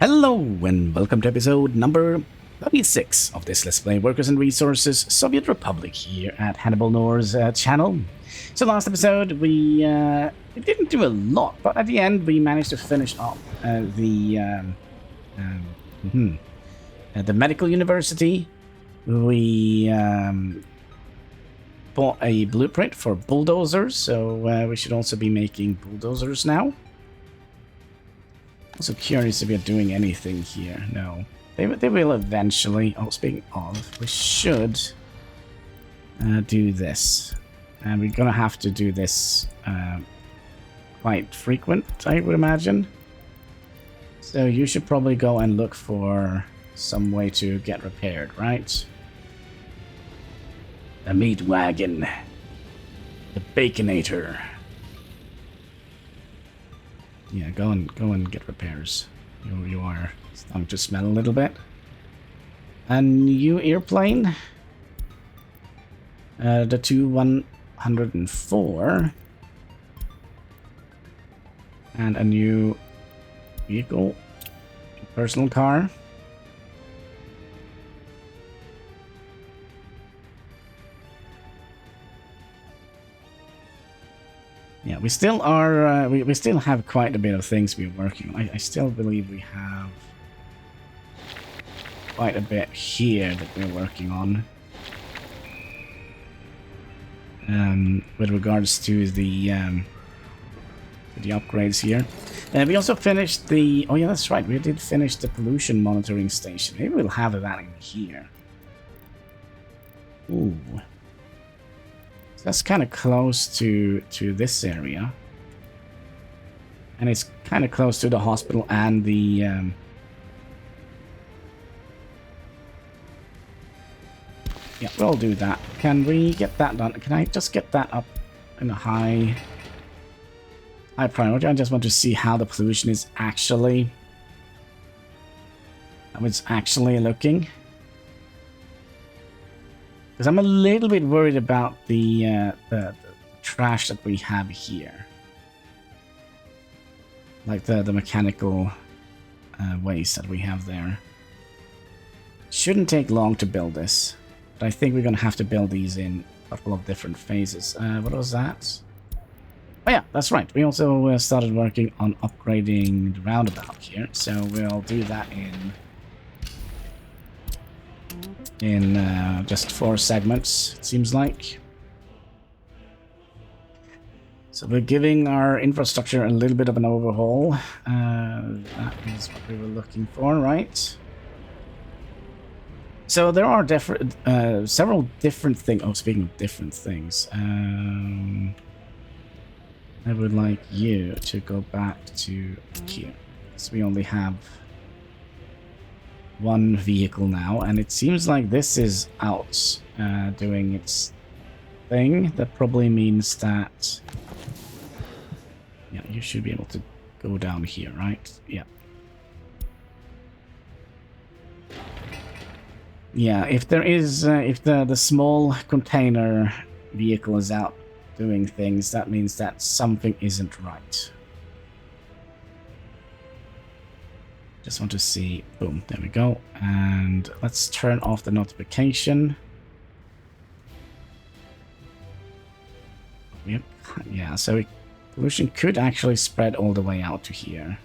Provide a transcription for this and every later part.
Hello and welcome to episode number 36 of this Let's Play Workers and Resources Soviet Republic here at HanniballNOR's channel. So last episode we didn't do a lot, but at the end we managed to finish up the medical university. We bought a blueprint for bulldozers, so we should also be making bulldozers now. Also curious if we're doing anything here. No. They will eventually. Oh, speaking of, we should do this. And we're going to have to do this quite frequent, I would imagine. So you should probably go and look for some way to get repaired, right? The meat wagon. The Baconator. Yeah, go and get repairs. You are starting to smell a little bit. A new airplane. The Tu-104. And a new vehicle. Personal car. Yeah, we still are. We still have quite a bit of things we're working on. I still believe we have quite a bit here that we're working on. With regards to the upgrades here, we also finished the. Oh yeah, that's right. We did finish the pollution monitoring station. Maybe we'll have that in here. Ooh. That's kind of close to this area, and it's kind of close to the hospital and the yeah, we'll do that. Can we get that done? Can I just get that up in a high priority? I just want to see how the pollution is actually, how it's actually looking. Because I'm a little bit worried about the trash that we have here. Like the mechanical waste that we have there. Shouldn't take long to build this. But I think we're going to have to build these in a couple of different phases. What was that? Oh yeah, that's right. We also started working on upgrading the roundabout here. So we'll do that in just 4 segments, it seems like. So we're giving our infrastructure a little bit of an overhaul. That is what we were looking for, right? So there are several different things. Oh, speaking of different things, I would like you to go back to here. So we only have 1 vehicle now, and it seems like this is out doing its thing. That probably means that, yeah, you should be able to go down here, right? Yeah. Yeah, if there is, if the small container vehicle is out doing things, that means that something isn't right. Just want to see. Boom, there we go. And let's turn off the notification. Yep. Yeah, so pollution could actually spread all the way out to here.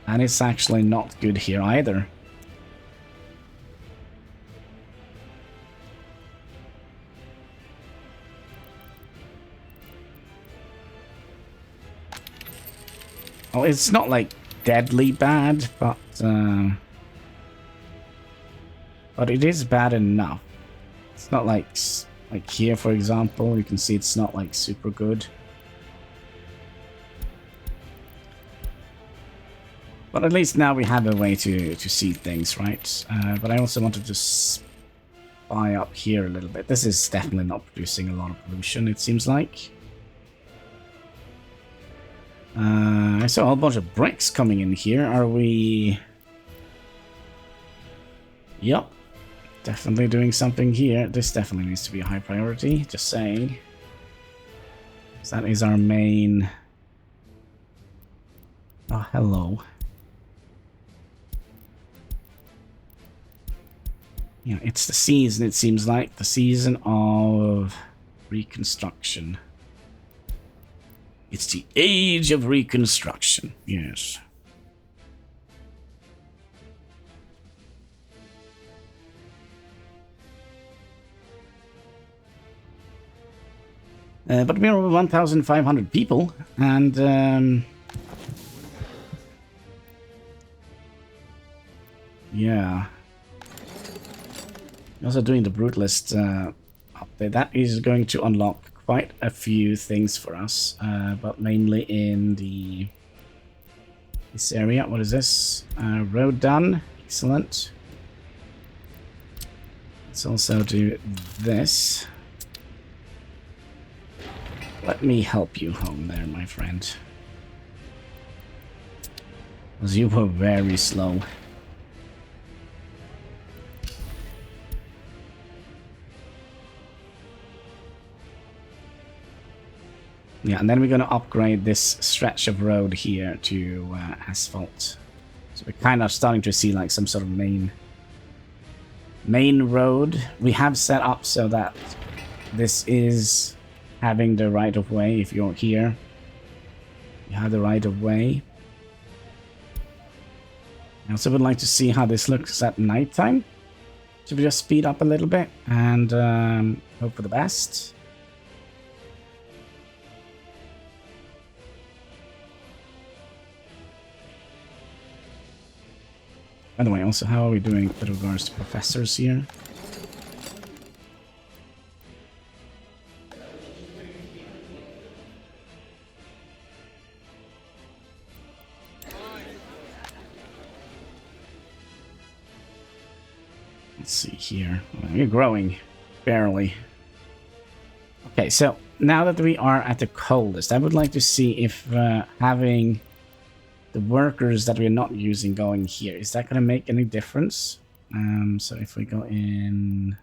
And it's actually not good here either. Well, it's not like deadly bad, but it is bad enough. It's not like here, for example. You can see it's not like super good. But at least now we have a way to see things, right? But I also wanted to spy up here a little bit. This is definitely not producing a lot of pollution, it seems like. I saw a whole bunch of bricks coming in here. Are we... Yep. Definitely doing something here. This definitely needs to be a high priority, just saying. So that is our main... Oh, hello. Yeah, it's the season, it seems like. The season of reconstruction. It's the age of reconstruction, yes. But we're over 1,500 people, and yeah. Also doing the Brutalist update. That is going to unlock quite a few things for us, but mainly in this area. What is this? Road done. Excellent. Let's also do this. Let me help you home there, my friend. Because you were very slow. Yeah, and then we're going to upgrade this stretch of road here to asphalt. So we're kind of starting to see like some sort of main road. We have set up so that this is having the right of way. If you're here, you have the right of way. I also would like to see how this looks at nighttime. Should we just speed up a little bit and hope for the best? By the way, also, how are we doing with regards to professors here? Let's see here. We're growing, barely. Okay, so now that we are at the coldest, I would like to see if having the workers that we're not using going here, is that going to make any difference? So if we go in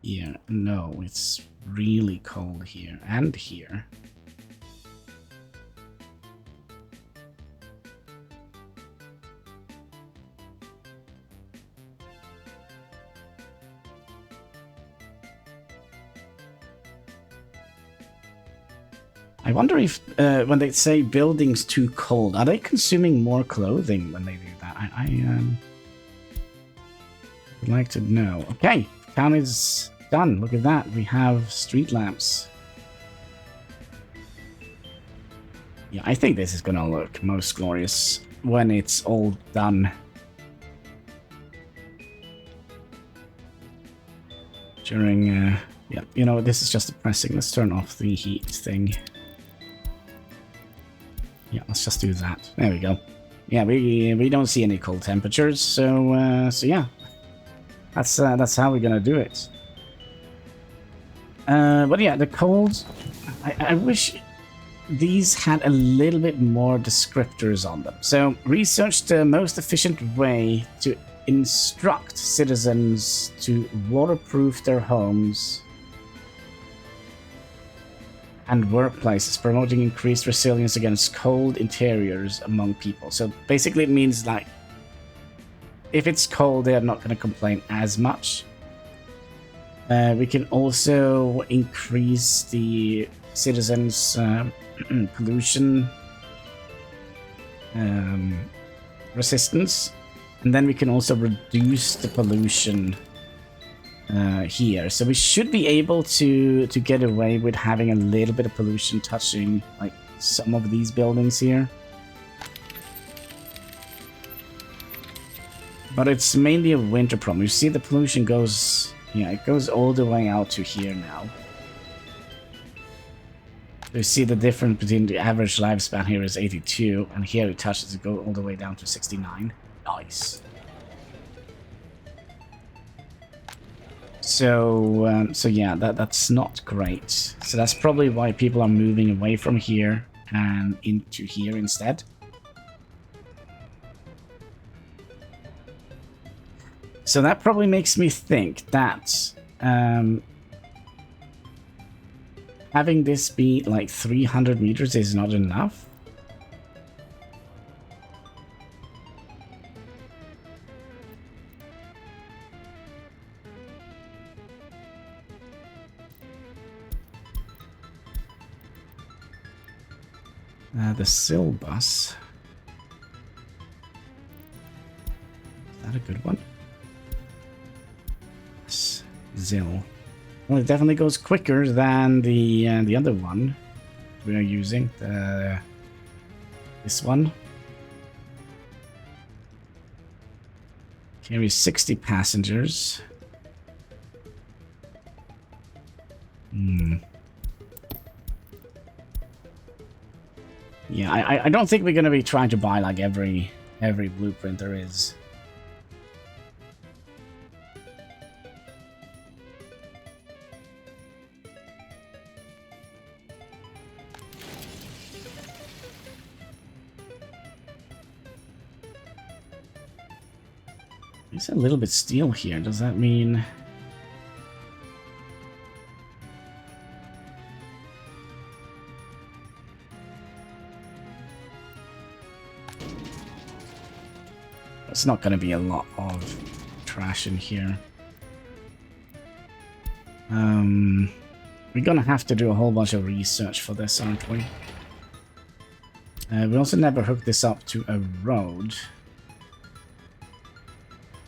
here, no, it's really cold here and here. I wonder if when they say buildings too cold, are they consuming more clothing when they do that? I would like to know. Okay, town is done. Look at that. We have street lamps. Yeah, I think this is gonna look most glorious when it's all done. During, yeah, you know, this is just depressing. Let's turn off the heat thing. Yeah, let's just do that. There we go. Yeah, we don't see any cold temperatures, so so yeah, that's how we're gonna do it. But yeah, the cold. I wish these had a little bit more descriptors on them. So research the most efficient way to instruct citizens to waterproof their homes and workplaces, promoting increased resilience against cold interiors among people. So basically it means like, if it's cold, they're not going to complain as much. We can also increase the citizens' pollution resistance. And then we can also reduce the pollution here. So we should be able to get away with having a little bit of pollution touching like some of these buildings here. But it's mainly a winter problem. You see the pollution goes, yeah, it goes all the way out to here now. You see the difference between the average lifespan here is 82, and here it touches to go all the way down to 69. Nice. So, so yeah, that's not great. So that's probably why people are moving away from here and into here instead. So that probably makes me think that having this be like 300 meters is not enough. The Sill bus. Is that a good one? Yes. Zill. Well, it definitely goes quicker than the other one we are using. This one. Carries 60 passengers. Yeah, I don't think we're gonna be trying to buy like every blueprint there is. It's a little bit steel here. Does that mean? It's not going to be a lot of trash in here. We're going to have to do a whole bunch of research for this, aren't we? We also never hooked this up to a road.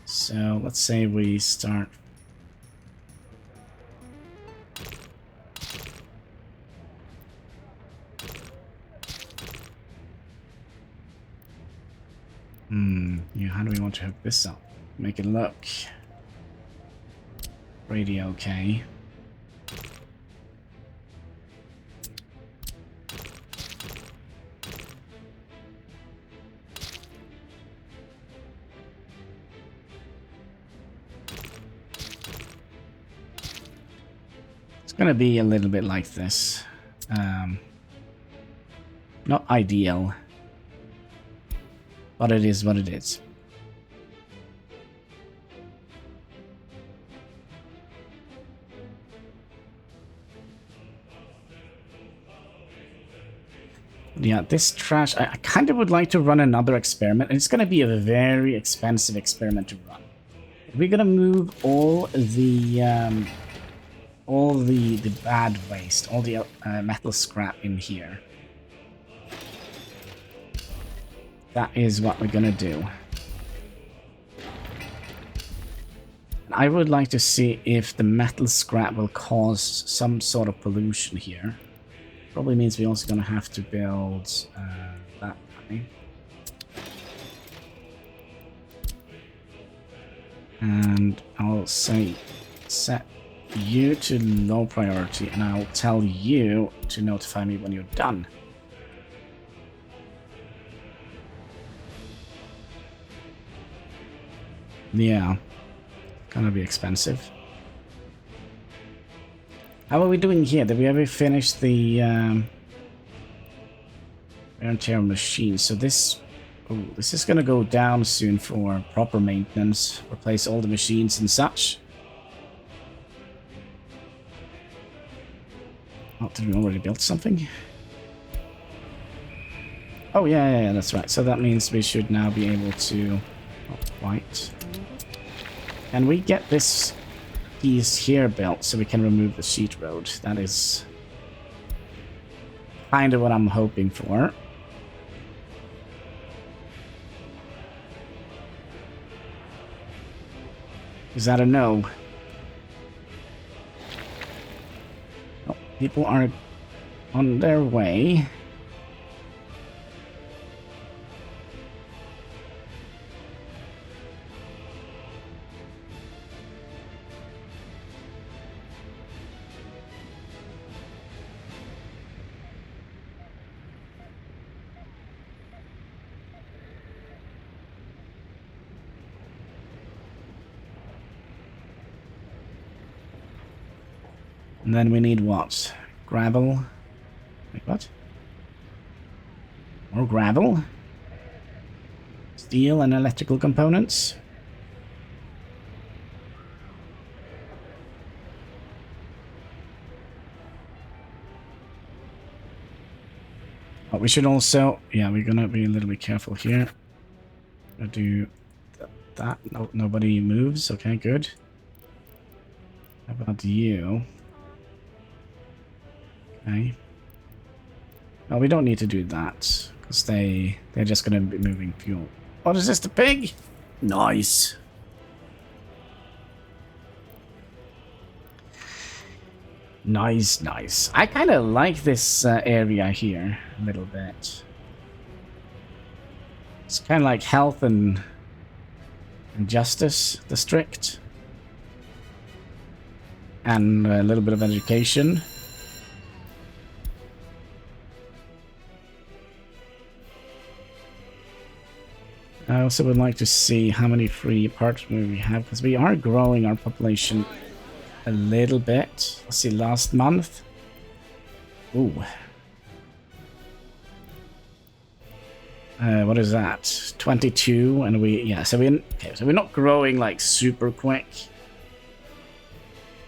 So let's say we start. Yeah, how do we want to hook this up? Make it look pretty okay. It's gonna be a little bit like this. Not ideal, but it is what it is. Yeah, this trash, I kind of would like to run another experiment, and it's going to be a very expensive experiment to run. We're going to move all the bad waste, all the metal scrap in here. That is what we're going to do. And I would like to see if the metal scrap will cause some sort of pollution here. Probably means we're also going to have to build that way. And I'll say set you to low priority, and I'll tell you to notify me when you're done. Yeah, gonna be expensive. How are we doing here? Did we ever finish the wear and tear machine? So this is gonna go down soon for proper maintenance. Replace all the machines and such. Oh, did we already build something? Oh yeah, that's right. So that means we should now be able to. Not quite. Can we get this piece here built so we can remove the sheet road? That is kind of what I'm hoping for. Is that a no? Oh, people are on their way. And then we need what? Gravel? Wait, what? More gravel? Steel and electrical components? But we should also, yeah, we're gonna be a little bit careful here. Gonna do that. No, nobody moves. Okay, good. How about you? Okay. Well, we don't need to do that because they're just gonna be moving fuel. What is this? The pig? Nice. Nice, nice. I kind of like this area here a little bit. It's kind of like health and justice district. And a little bit of education. I also would like to see how many free apartments we have, because we are growing our population a little bit. Let's see, last month. Ooh. What is that? 22, and so we're not growing like super quick.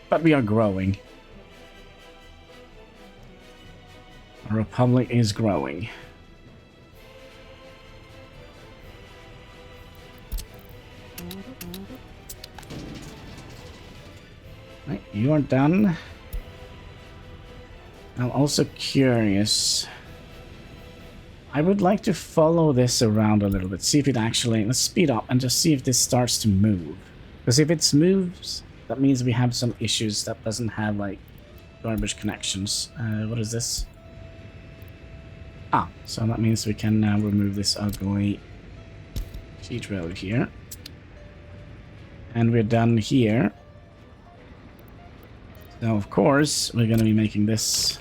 But we are growing. Our republic is growing. Right, you are done. I'm also curious. I would like to follow this around a little bit. See if it actually... Let's speed up and just see if this starts to move. Because if it moves, that means we have some issues that doesn't have, like, garbage connections. What is this? Ah, so that means we can now remove this ugly sheet road here. And we're done here. So, of course, we're going to be making this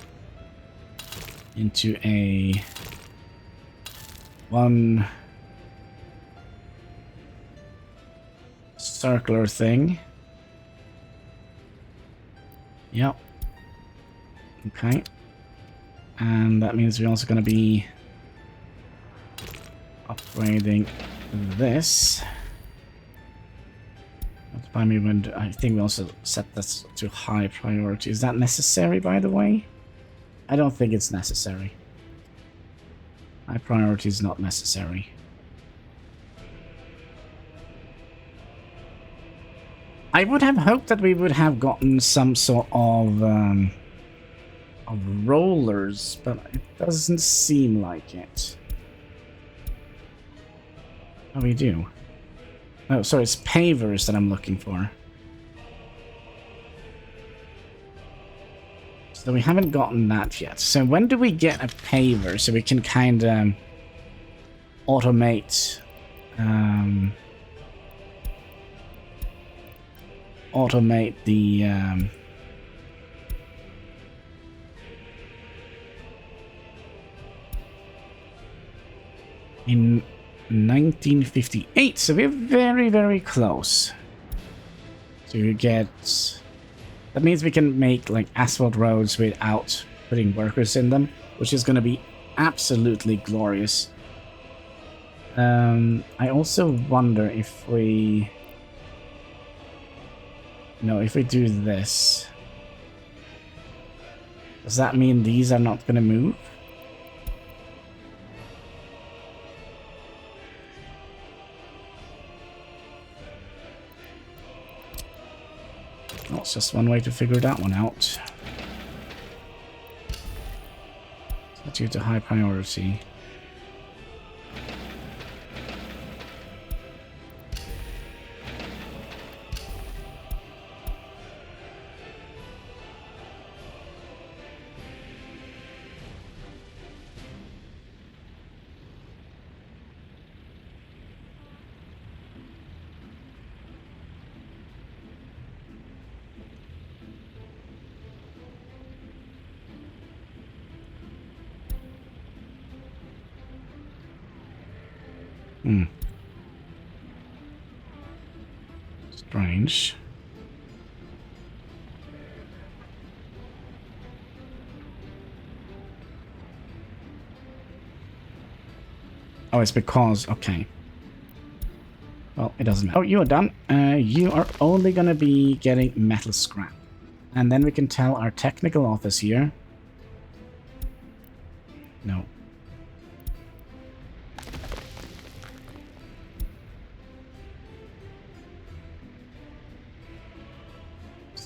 into a one circular thing. Yep. Okay. And that means we're also going to be upgrading this. I think we also set this to high priority. Is that necessary, by the way? I don't think it's necessary. High priority is not necessary. I would have hoped that we would have gotten some sort of rollers, but it doesn't seem like it. Oh, we do. Oh, sorry, it's pavers that I'm looking for. So we haven't gotten that yet. So when do we get a paver so we can kind of automate the in 1958, so we're very, very close to get... That means we can make like asphalt roads without putting workers in them, which is going to be absolutely glorious. I also wonder if we... No, if we do this, does that mean these are not going to move? Well, it's just one way to figure that one out. Set you to high priority. Strange. Oh, it's because... Okay. Well, it doesn't matter. Oh, you are done. You are only going to be getting metal scrap. And then we can tell our technical office here... No.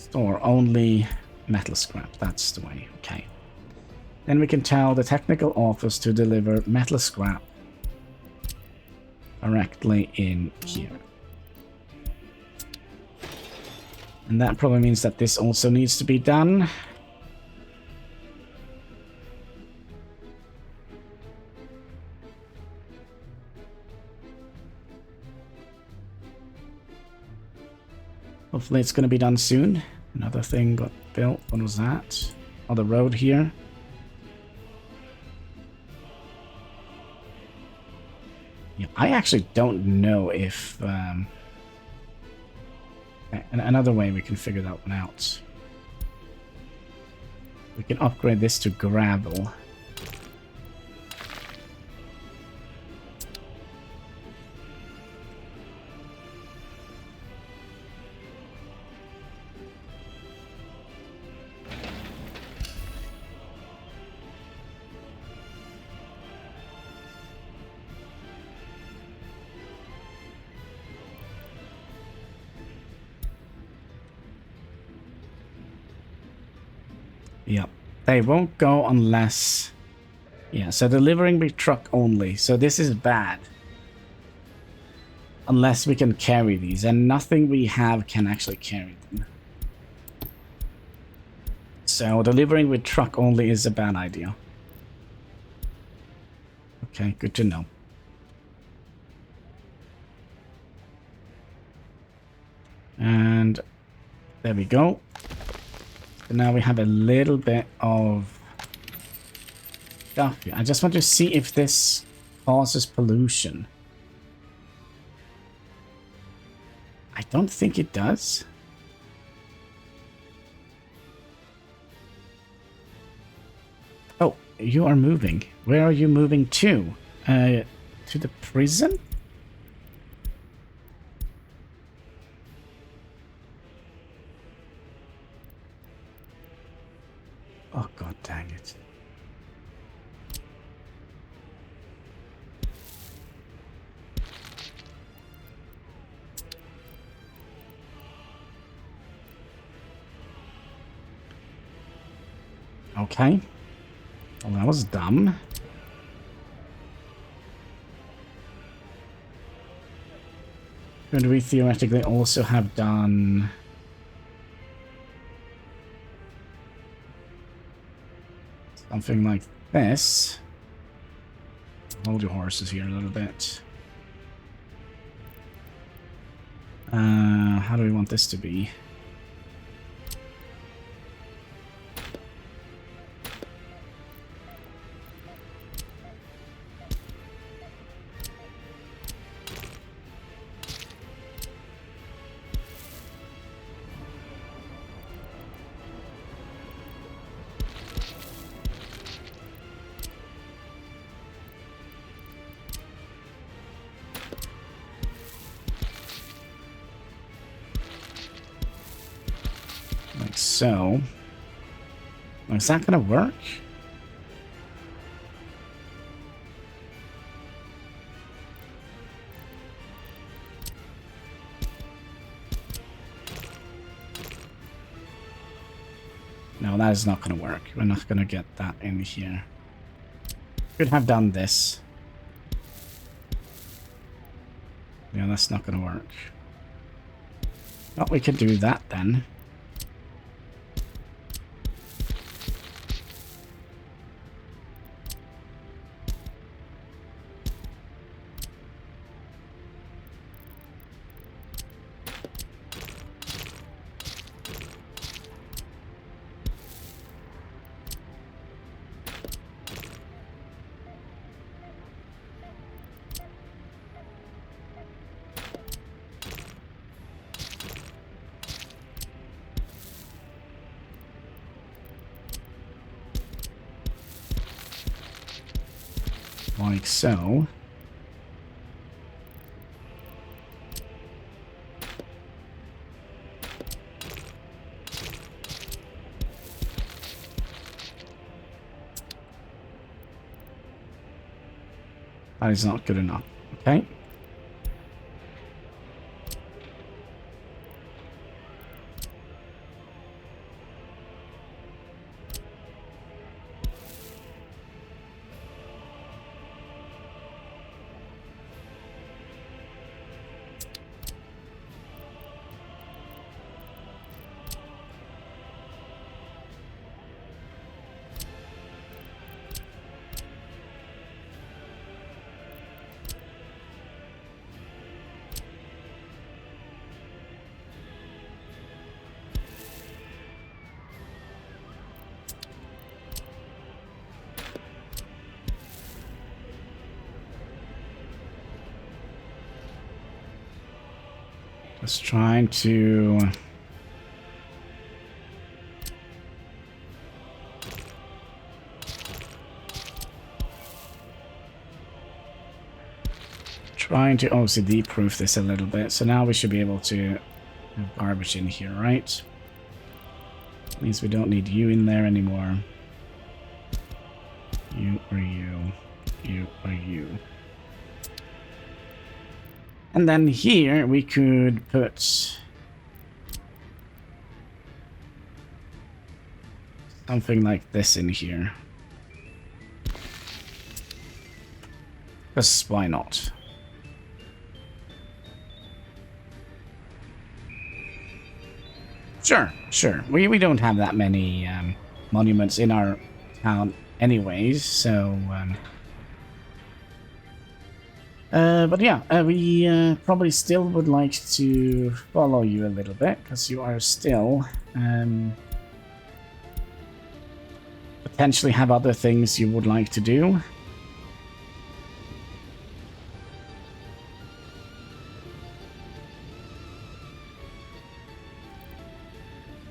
Store only metal scrap. That's the way. Okay. Then we can tell the technical office to deliver metal scrap directly in here. And that probably means that this also needs to be done. Hopefully it's going to be done soon. Another thing got built. What was that? On the road here. Yeah, I actually don't know if... another way we can figure that one out. We can upgrade this to gravel. Yep. They won't go unless... Yeah, so delivering by truck only. So this is bad. Unless we can carry these. And nothing we have can actually carry them. So delivering with truck only is a bad idea. Okay, good to know. And there we go. So now we have a little bit of stuff here. I just want to see if this causes pollution. I don't think it does. Oh, you are moving. Where are you moving to? To the prison? Oh, god dang it. Okay. Well, that was dumb. Could we theoretically also have done... something like this? Hold your horses here a little bit. How do we want this to be? So, is that going to work? No, that is not going to work. We're not going to get that in here. Could have done this. Yeah, that's not going to work. Well, we could do that then. Like so. That is not good enough. Okay. Just trying to... Trying to OCD-proof this a little bit. So now we should be able to have garbage in here, right? Means we don't need you in there anymore. You or you. You or you. And then here we could put something like this in here. Because why not? Sure, sure. We don't have that many monuments in our town anyways, so... but yeah, we probably still would like to follow you a little bit, because you are still... potentially have other things you would like to do.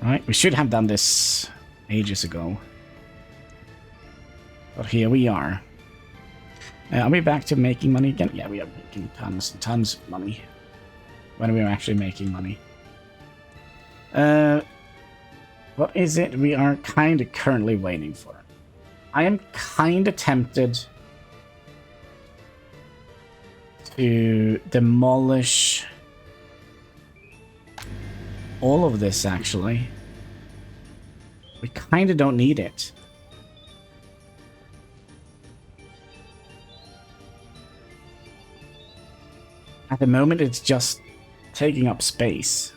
Right, we should have done this ages ago. But here we are. Are we back to making money again? Yeah, we are making tons and tons of money. When we are actually making money. What is it we are kind of currently waiting for? I am kind of tempted to demolish all of this, actually. We kind of don't need it. At the moment, it's just taking up space.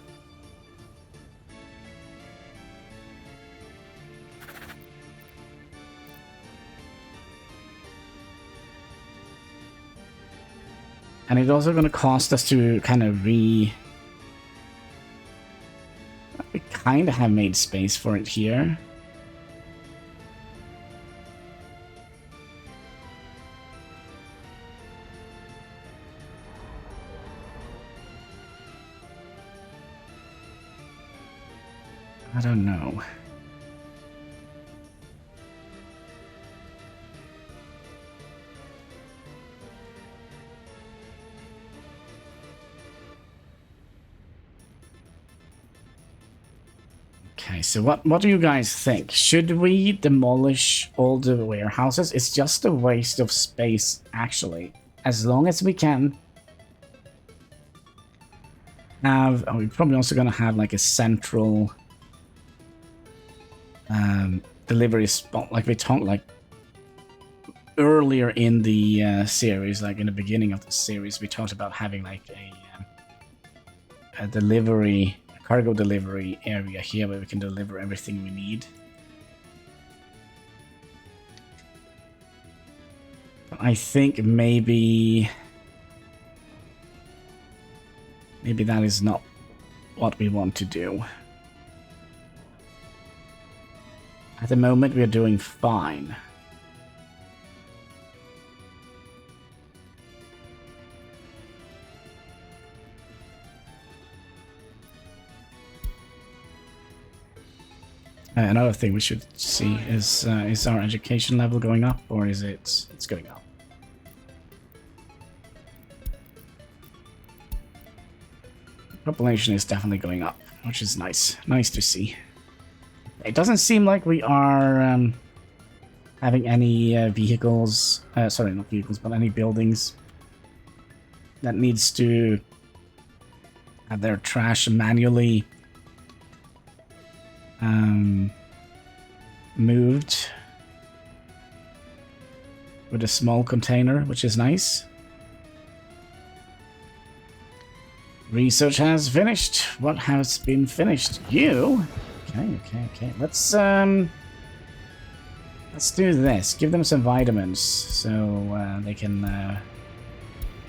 And it's also going to cost us to kind of We kind of have made space for it here. I don't know. Okay, so what do you guys think? Should we demolish all the warehouses? It's just a waste of space, actually. As long as we can have... Oh, we're probably also going to have like a central delivery spot, like we talked like earlier in the series, like in the beginning of the series, we talked about having like a delivery... cargo delivery area here where we can deliver everything we need. I think maybe that is not what we want to do. At the moment we are doing fine. Another thing we should see is our education level going up, or is it's going up? Population is definitely going up, which is nice. Nice to see. It doesn't seem like we are having any vehicles, sorry, not vehicles, but any buildings that needs to have their trash manually moved with a small container, which is nice. Research has finished. What has been finished? You? Okay. Let's do this. Give them some vitamins so they can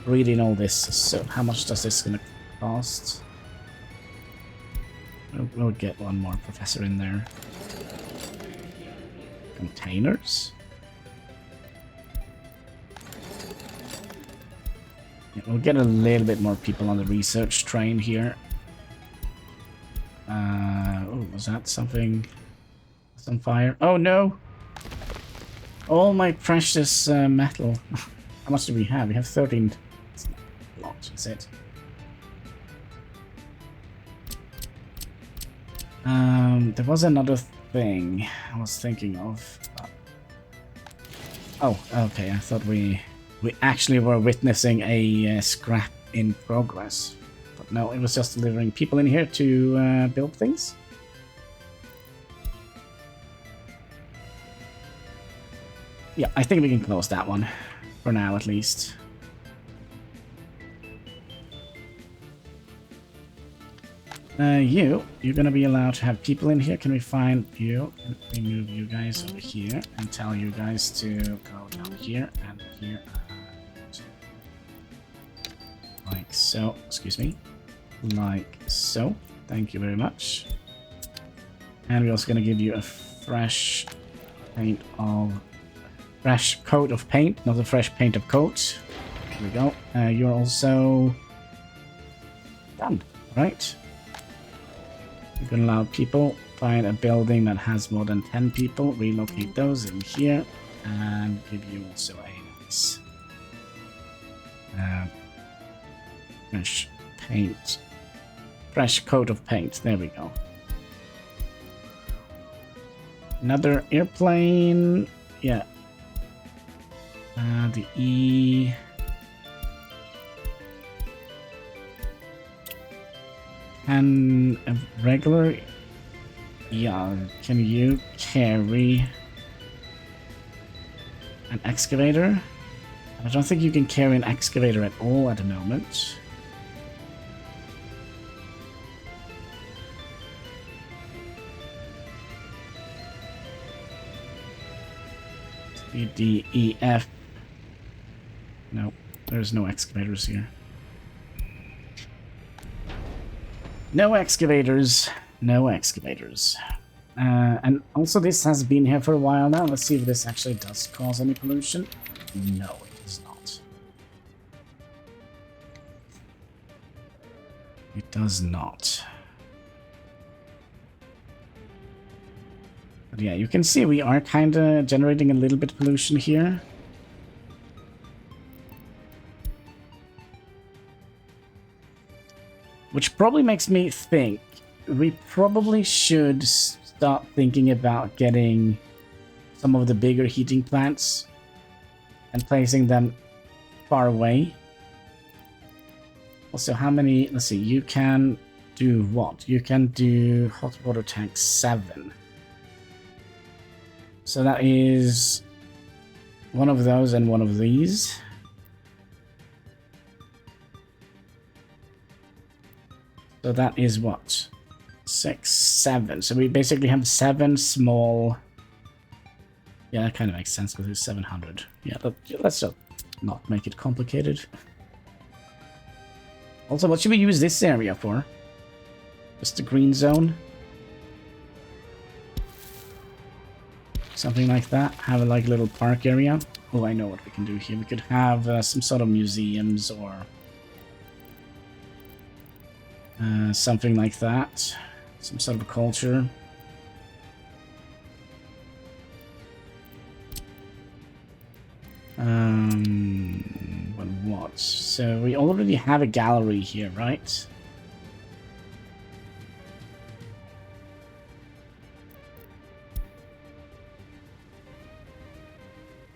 read in all this. So how much does this gonna cost? We'll get one more professor in there. Containers? Yeah, we'll get a little bit more people on the research train here. Oh, was that something? Some fire? Oh no! All my precious metal. How much do we have? We have 13. It's not a lot, is it? There was another thing I was thinking of. Oh, okay. I thought we actually were witnessing a scrap in progress. But no, it was just delivering people in here to build things. Yeah, I think we can close that one. For now, at least. You're gonna be allowed to have people in here. Can we find you? Can we move you guys over here and tell you guys to go down here and here? Like so. Excuse me. Like so. Thank you very much. And we're also gonna give you a fresh coat of paint, not a fresh paint of coat. There we go. You're also done, right? You can allow people, find a building that has more than 10 people, relocate those in here, and give you also a nice fresh paint. Fresh coat of paint, there we go. Another airplane, yeah. The E... And a regular... Yeah, can you carry an excavator? I don't think you can carry an excavator at all at the moment. C, D, E, F. No, there's no excavators here. No excavators. No excavators. And also this has been here for a while now. Let's see if this actually does cause any pollution. No, it does not. It does not. But yeah, you can see we are kind of generating a little bit of pollution here. Which probably makes me think we probably should start thinking about getting some of the bigger heating plants and placing them far away. Also, how many... Let's see, you can do what? You can do hot water tank 7. So that is one of those and one of these. So that is what? 6, 7. So we basically have 7 small... Yeah, that kind of makes sense because it's 700. Yeah, let's just not make it complicated. Also, what should we use this area for? Just the green zone? Something like that. Have a like little park area. Oh, I know what we can do here. We could have some sort of museums or... something like that. Some sort of a culture. But what? So we already have a gallery here, right?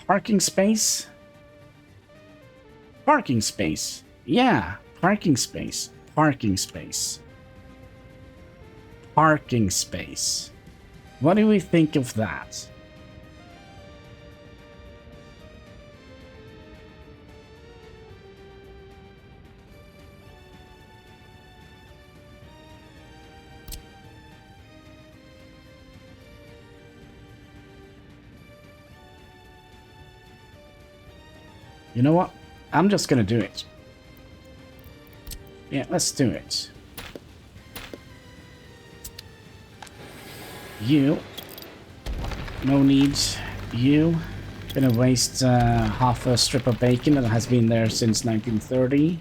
Parking space? Parking space. Yeah, parking space. Parking space. Parking space. What do we think of that? You know what? I'm just gonna do it. Yeah, let's do it. You. No needs. You. Gonna waste half a strip of bacon that has been there since 1930.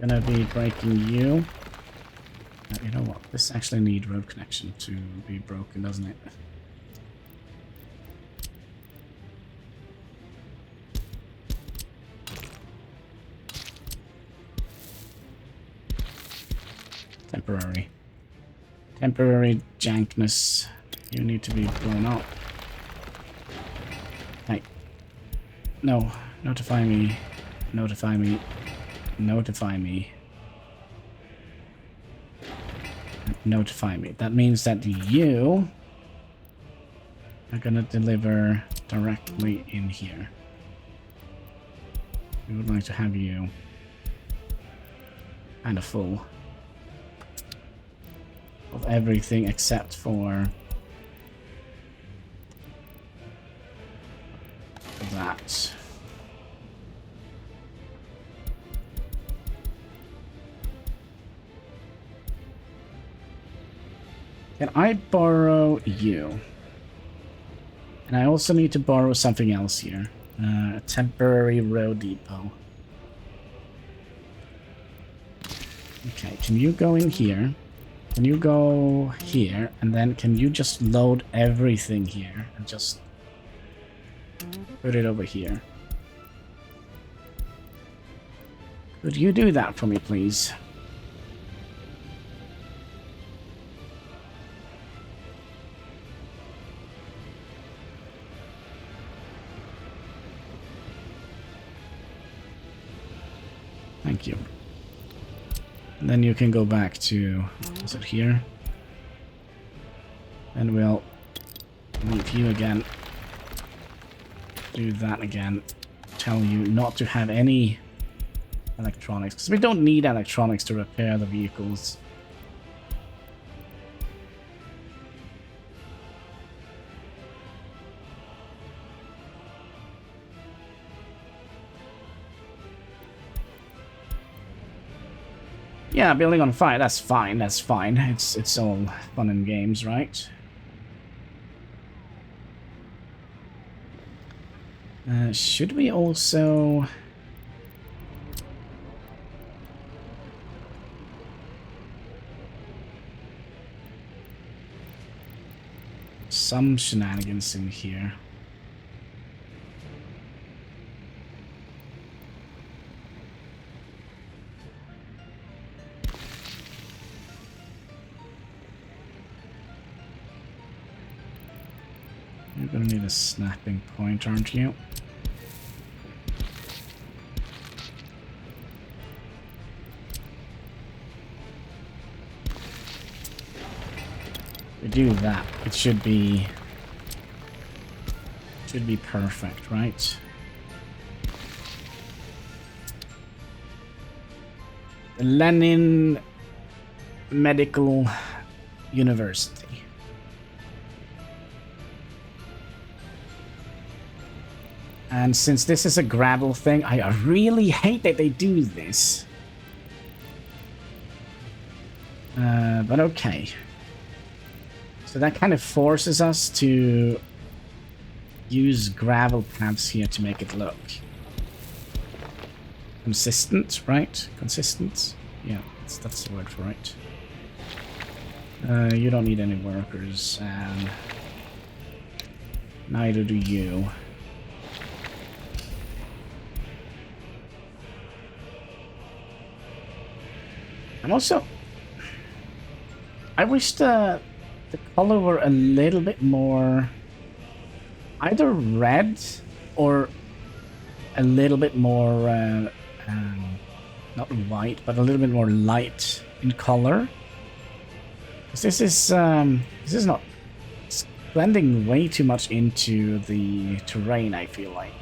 Gonna be breaking you. You know what? This actually needs road connection to be broken, doesn't it? Temporary. Temporary jankness. You need to be blown up. Hey. No. Notify me. Notify me. Notify me. Notify me. That means that you are gonna deliver directly in here. We would like to have you kind of full of everything except for that. Can I borrow you? And I also need to borrow something else here. A temporary road depot. Okay, can you go in here? Can you go here? And then can you just load everything here and just put it over here? Could you do that for me, please? Thank you. And then you can go back to, is it here? And we'll leave you again. Do that again. Tell you not to have any electronics, because we don't need electronics to repair the vehicles. Yeah, building on fire, that's fine, that's fine. It's all fun and games, right? Should we also... some shenanigans in here. You're gonna need a snapping point, aren't you? We do that. It should be perfect, right? The Lenin Medical University. And since this is a gravel thing, I really hate that they do this. But okay. So that kind of forces us to use gravel paths here to make it look consistent, right? Consistent? Yeah, that's the word for it. You don't need any workers, and neither do you. And also, I wish the color were a little bit more either red or a little bit more not white, but a little bit more light in color. Because this is not blending way too much into the terrain, I feel like.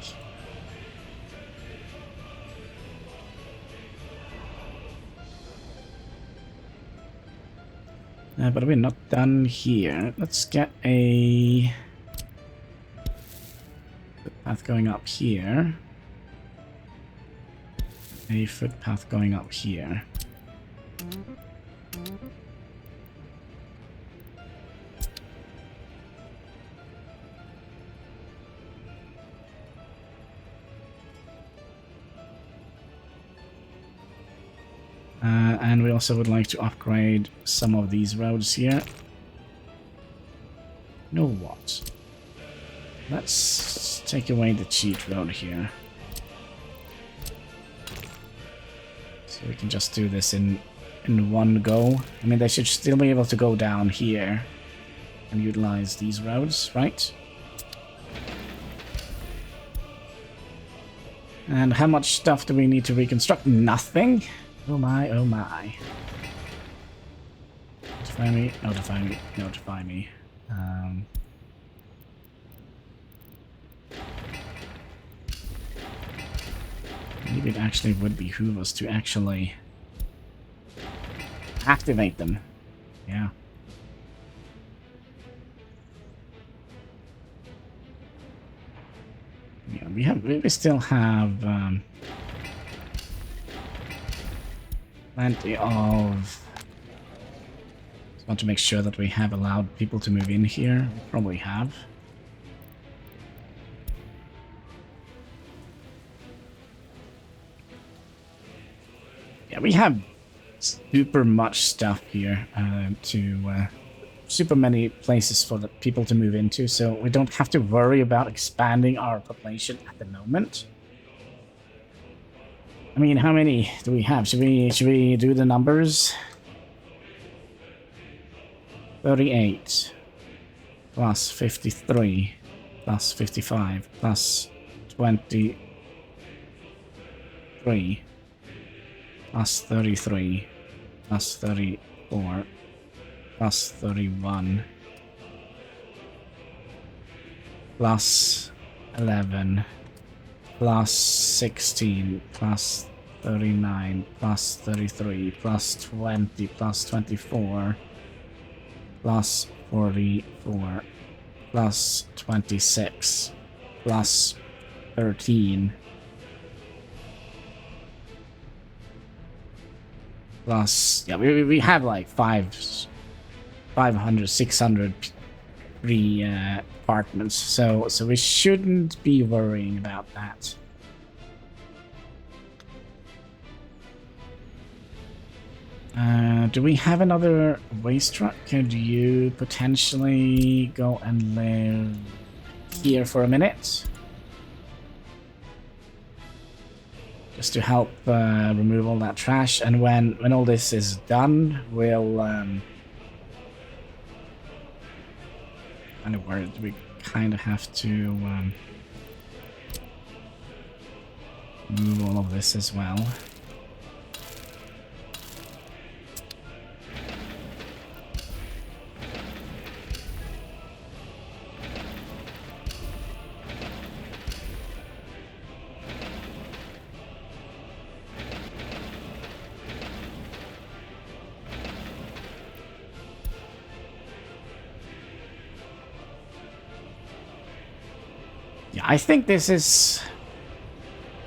But we're not done here. Let's get a footpath going up here. A footpath going up here. and we also would like to upgrade some of these roads here. You know what? Let's take away the cheat road here. So we can just do this in one go. I mean, they should still be able to go down here and utilize these roads, right? And how much stuff do we need to reconstruct? Nothing? Oh my, oh my. Notify me, notify me, notify me. Maybe it actually would behoove us to actually activate them. Yeah. Yeah, we still have plenty of. Just want to make sure that we have allowed people to move in here. We probably have. Yeah, we have super much stuff here super many places for the people to move into, so we don't have to worry about expanding our population at the moment. I mean, how many do we have? Should we do the numbers? 38 plus 53 plus 55 plus 23 plus 33 plus 34 plus 31 plus 11 plus 16 plus 39 plus 33 plus 20 plus 24 plus 44 plus 26 plus 13 plus, yeah, we have like 500, 600 apartments, so we shouldn't be worrying about that. Do we have another waste truck? Could you potentially go and live here for a minute? Just to help remove all that trash, and when all this is done, we'll kind of worried. We kind of have to move all of this as well. I think this is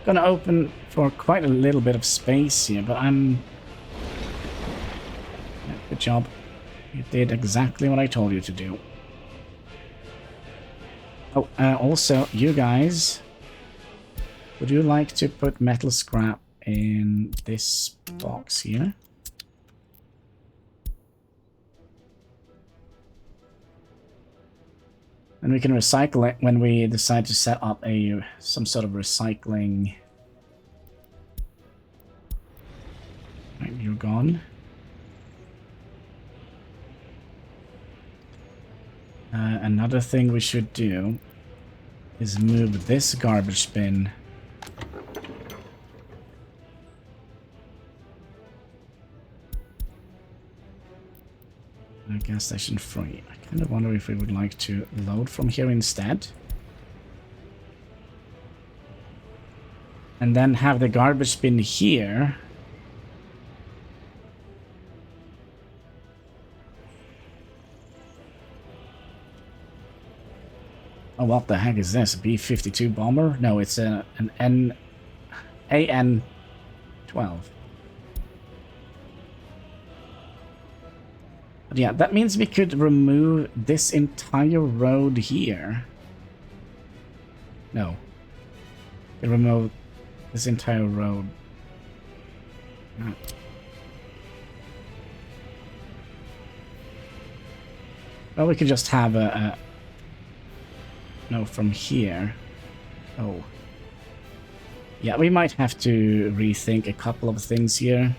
gonna open for quite a little bit of space here, but I'm... Yeah, good job. You did exactly what I told you to do. Oh, also, you guys, would you like to put metal scrap in this box here? And we can recycle it when we decide to set up some sort of recycling. Right, you're gone. Another thing we should do is move this garbage bin gas station free. I kind of wonder if we would like to load from here instead. And then have the garbage bin here. Oh, what the heck is this? A B-52 bomber? No, it's an AN-12. But yeah, that means we could remove this entire road here. No. We remove this entire road. Well, we could just have no, from here. Oh. Yeah, we might have to rethink a couple of things here.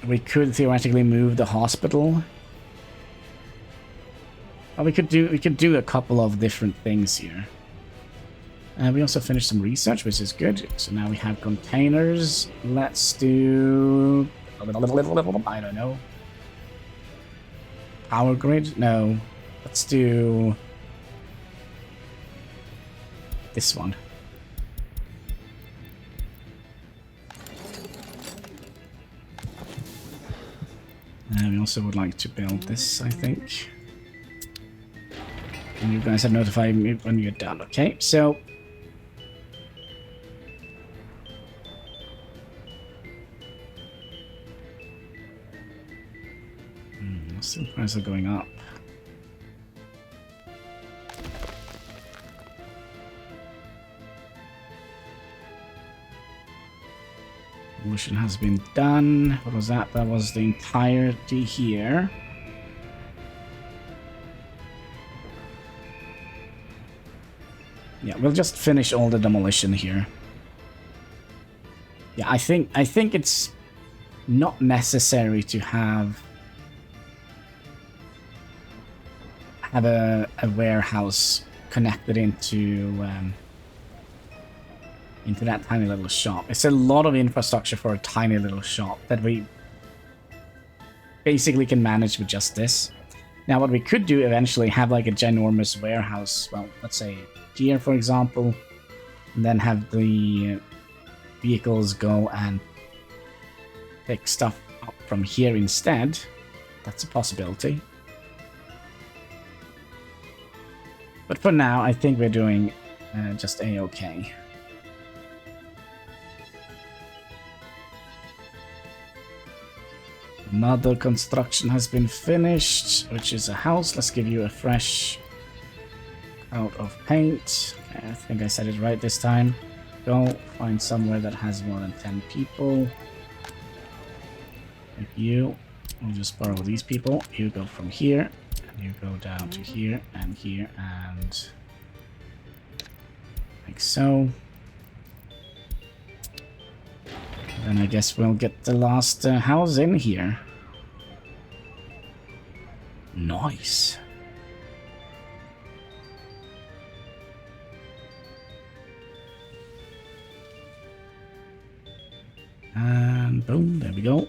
We could theoretically move the hospital. Well, we could do a couple of different things here. We also finished some research, which is good. So now we have containers. Let's do I don't know. Power grid? No. Let's do this one. We also would like to build this, I think. And you guys have notified me when you're done. Okay, so still prices are going up. Motion has been done. What was that? That was the entirety here. Yeah, we'll just finish all the demolition here. Yeah, I think it's not necessary to have a warehouse connected into that tiny little shop. It's a lot of infrastructure for a tiny little shop that we basically can manage with just this. Now, what we could do eventually have like a ginormous warehouse. Well, let's say here, for example, and then have the vehicles go and pick stuff up from here instead. That's a possibility. But for now, I think we're doing just A-okay. Another construction has been finished, which is a house. Let's give you a fresh coat of paint. Okay, I think I said it right this time. Go find somewhere that has more than 10 people. Like you. We'll just borrow these people. You go from here. And you go down to here and like so. Then I guess we'll get the last house in here. Nice. And boom, there we go.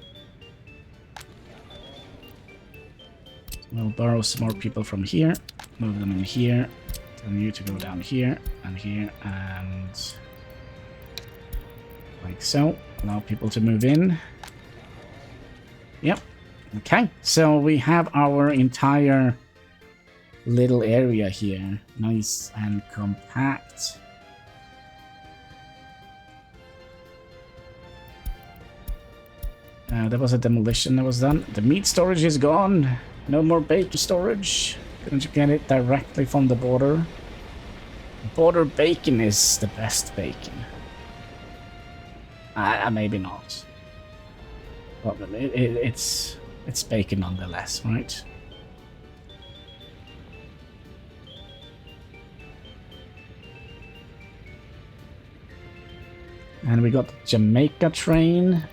We'll borrow some more people from here, move them in here, tell you to go down here, and like so. Allow people to move in. Yep. Okay, so we have our entire little area here. Nice and compact. There was a demolition that was done. The meat storage is gone. No more bacon storage. Couldn't you get it directly from the border? Border bacon is the best bacon. Maybe not. But it's bacon nonetheless, right? And we got the Jamaica train.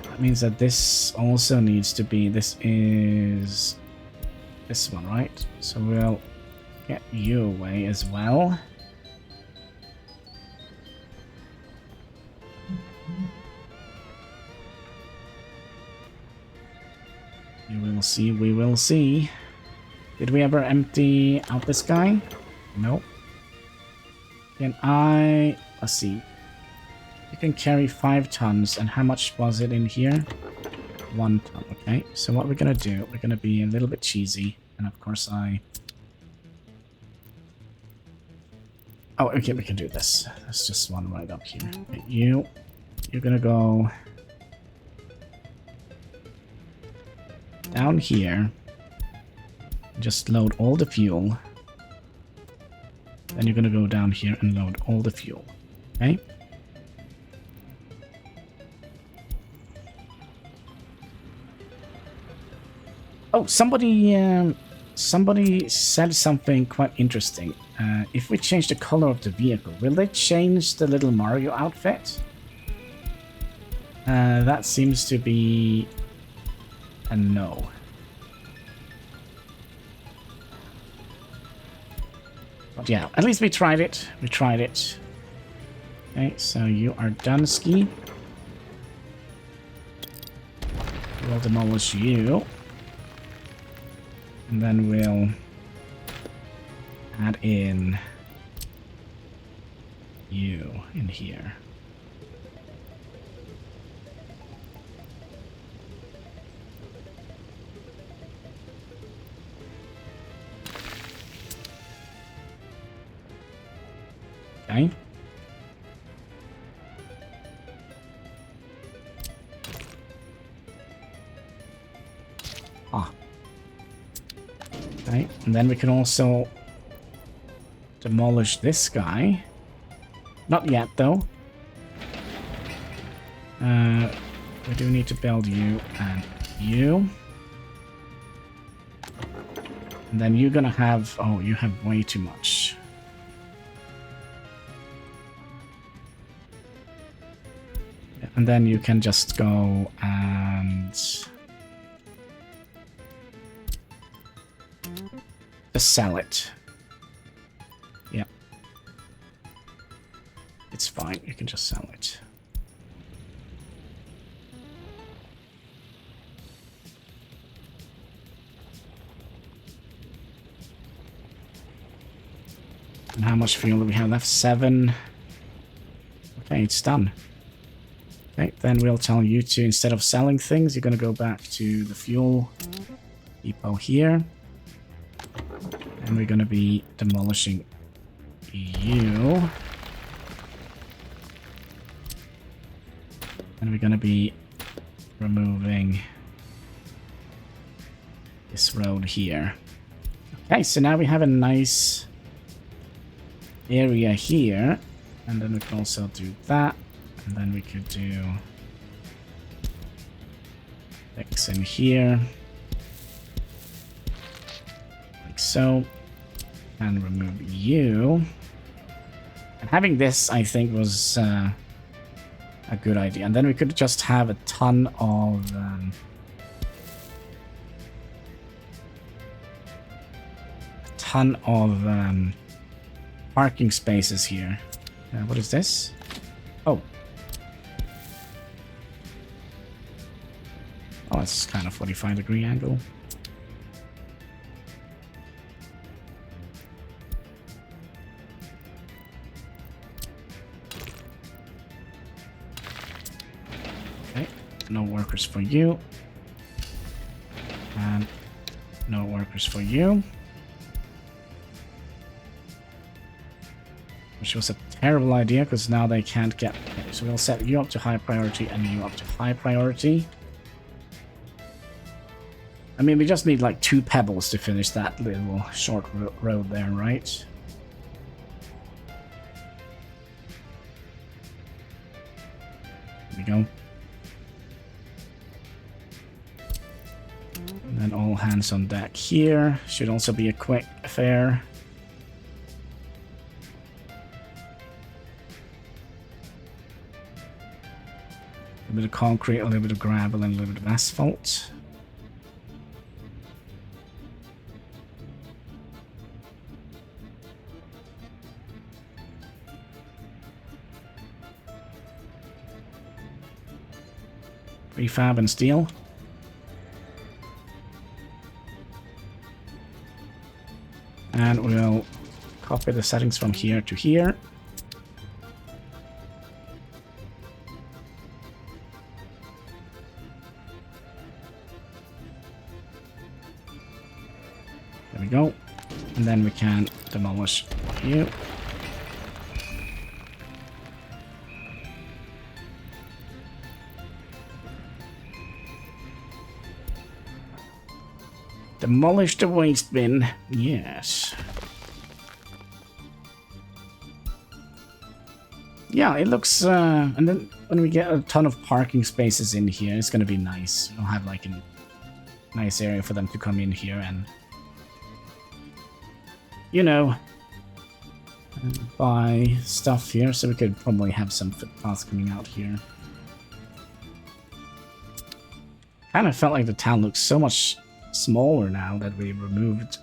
That means that this also needs to be, this is this one, right? So we'll get you away as well. You will see, we will see. Did we ever empty out this guy? Nope. Can I... Let's see. You can carry 5 tons, and how much was it in here? 1 ton, okay. So what we're gonna do, we're gonna be a little bit cheesy, and of course Oh, okay, we can do this. There's just one right up here. Okay, you're gonna go down here. Just load all the fuel. Then you're gonna go down here and load all the fuel. Okay? Oh, somebody said something quite interesting. If we change the color of the vehicle, will they change the little Mario outfit? That seems to be a no. But yeah, at least we tried it. We tried it. Okay, so you are done, Ski. We'll demolish you. And then we'll add in you in here. Okay. Ah. Okay, and then we can also demolish this guy. Not yet, though. We do need to build you and you. And then you're gonna have... Oh, you have way too much. And then you can just go and... just sell it. Yeah. It's fine, you can just sell it. And how much fuel do we have left? 7. Okay, it's done. Okay, then we'll tell you to, instead of selling things, you're going to go back to the fuel depot here. And we're going to be demolishing you. And we're going to be removing this road here. Okay, so now we have a nice area here. And then we can also do that. And then we could do X in here. Like so. And remove you. And having this, I think, was a good idea. And then we could just have a ton of... parking spaces here. What is this? Oh. Oh, it's kind of 45-degree angle. Okay, no workers for you. And no workers for you. Which was a terrible idea, because now they can't get... Okay, so we'll set you up to high priority and you up to high priority. I mean, we just need like 2 pebbles to finish that little short road there, right? There we go. And then all hands on deck here. Should also be a quick affair. A bit of concrete, a little bit of gravel, and a little bit of asphalt. Prefab and steel. And we'll copy the settings from here to here. There we go. And then we can demolish you. Demolish the waste bin. Yes. Yeah, it looks... and then when we get a ton of parking spaces in here, it's going to be nice. We'll have like nice area for them to come in here and, you know, buy stuff here. So we could probably have some footpaths coming out here. Kind of felt like the town looks so much smaller now that we removed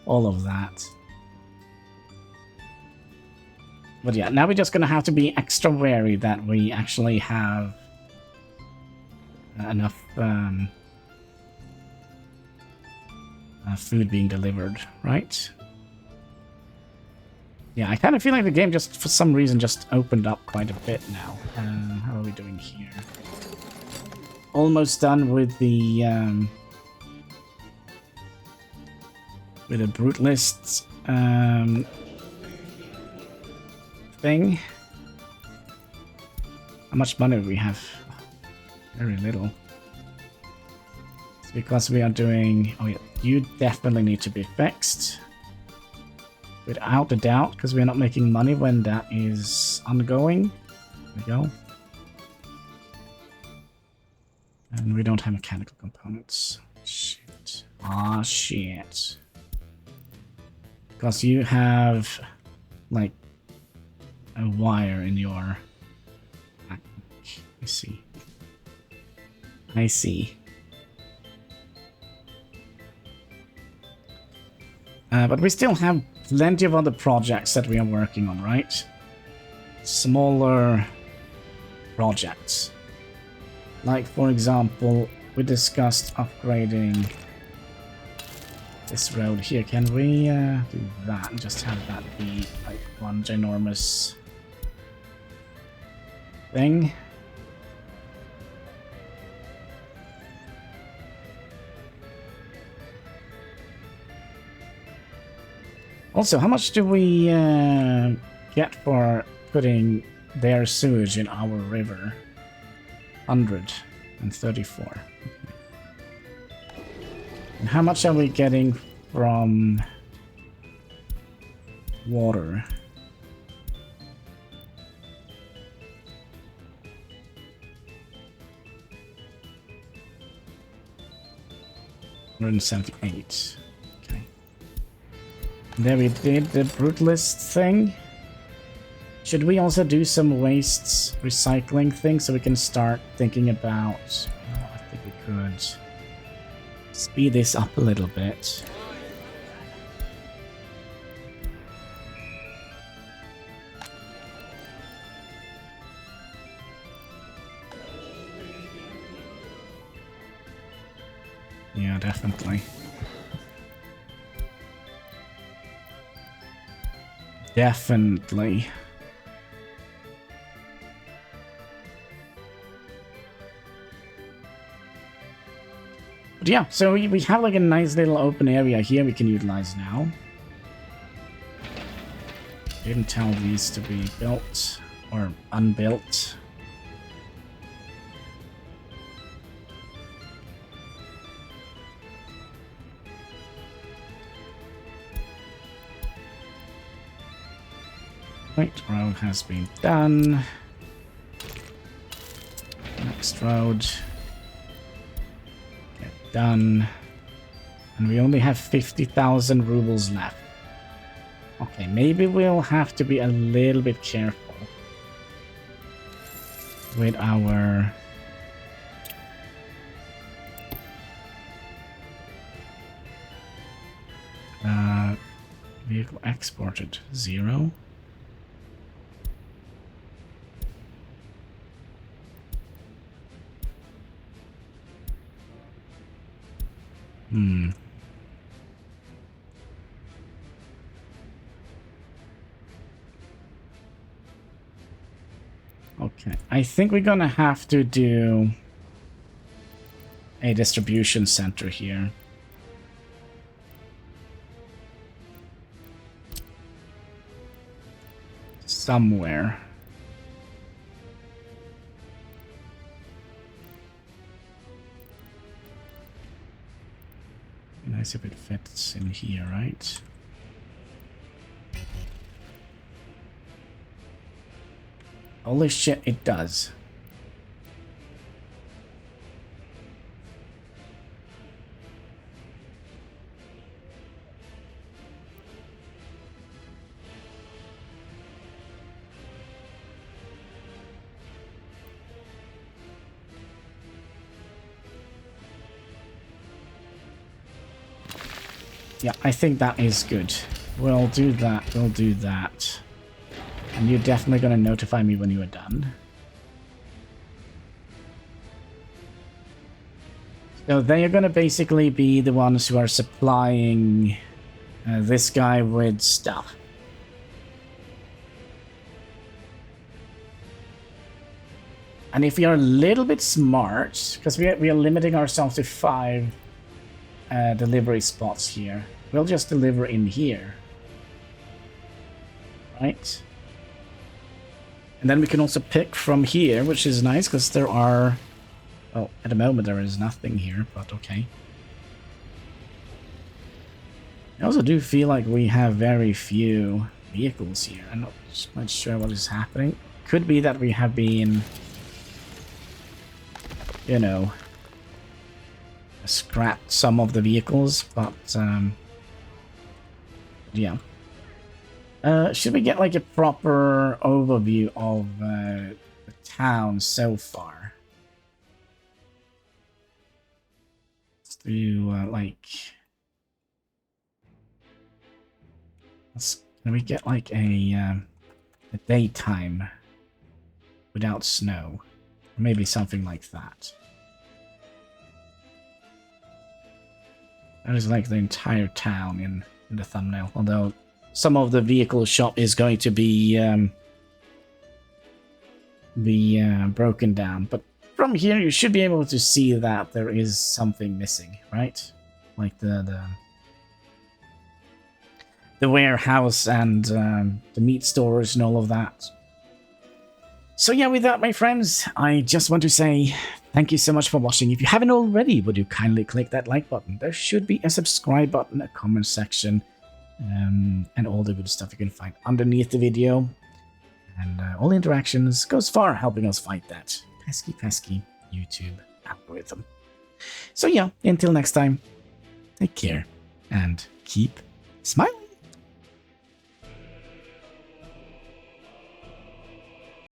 all of that. But yeah, now we're just gonna have to be extra wary that we actually have enough food being delivered, right? Yeah, I kind of feel like the game just, for some reason, just opened up quite a bit now. How are we doing here? Almost done with the Brutalist thing. How much money do we have? Very little. It's because we are doing... Oh yeah, you definitely need to be fixed. Without a doubt, because we're not making money when that is ongoing. There we go. And we don't have mechanical components. Shit. Ah, shit. Because you have, like, a wire in your... I see. I see. But we still have plenty of other projects that we are working on, right? Smaller projects. Like, for example, we discussed upgrading this road here. Can we do that and just have that be like one ginormous thing? Also, how much do we get for putting their sewage in our river? 134. Okay. And how much are we getting from water? $178. Okay. There we did the Brutalist thing. Should we also do some wastes recycling thing so we can start thinking about... Oh, I think we could speed this up a little bit. Yeah, definitely. Definitely. But yeah, so we have like a nice little open area here we can utilize now. Didn't tell these to be built or unbuilt. Right, road has been done. Next road. Done. And we only have 50,000 rubles left. Okay, maybe we'll have to be a little bit careful with our vehicle exported 0. Okay, I think we're gonna have to do a distribution center here. Somewhere. Nice if it fits in here, right? Holy shit, it does. Yeah, I think that is good. We'll do that. We'll do that. And you're definitely going to notify me when you are done. So they are going to basically be the ones who are supplying this guy with stuff. And if we are a little bit smart, because we are limiting ourselves to 5 delivery spots here, we'll just deliver in here. Right? And then we can also pick from here, which is nice, because there are... Well, at the moment there is nothing here, but okay. I also do feel like we have very few vehicles here. I'm not quite sure what is happening. Could be that we have been... you know, scrapped some of the vehicles, but yeah. Should we get like a proper overview of the town so far? Let's do can we get like a daytime without snow? Maybe something like that. That is like the entire town in the thumbnail. Although some of the vehicle shop is going to be broken down. But from here you should be able to see that there is something missing, right? Like the warehouse and the meat stores and all of that. So yeah, with that, my friends, I just want to say thank you so much for watching. If you haven't already, would you kindly click that like button? There should be a subscribe button, a comment section, and all the good stuff you can find underneath the video. And all the interactions goes far helping us fight that pesky YouTube algorithm. So yeah, until next time, take care and keep smiling.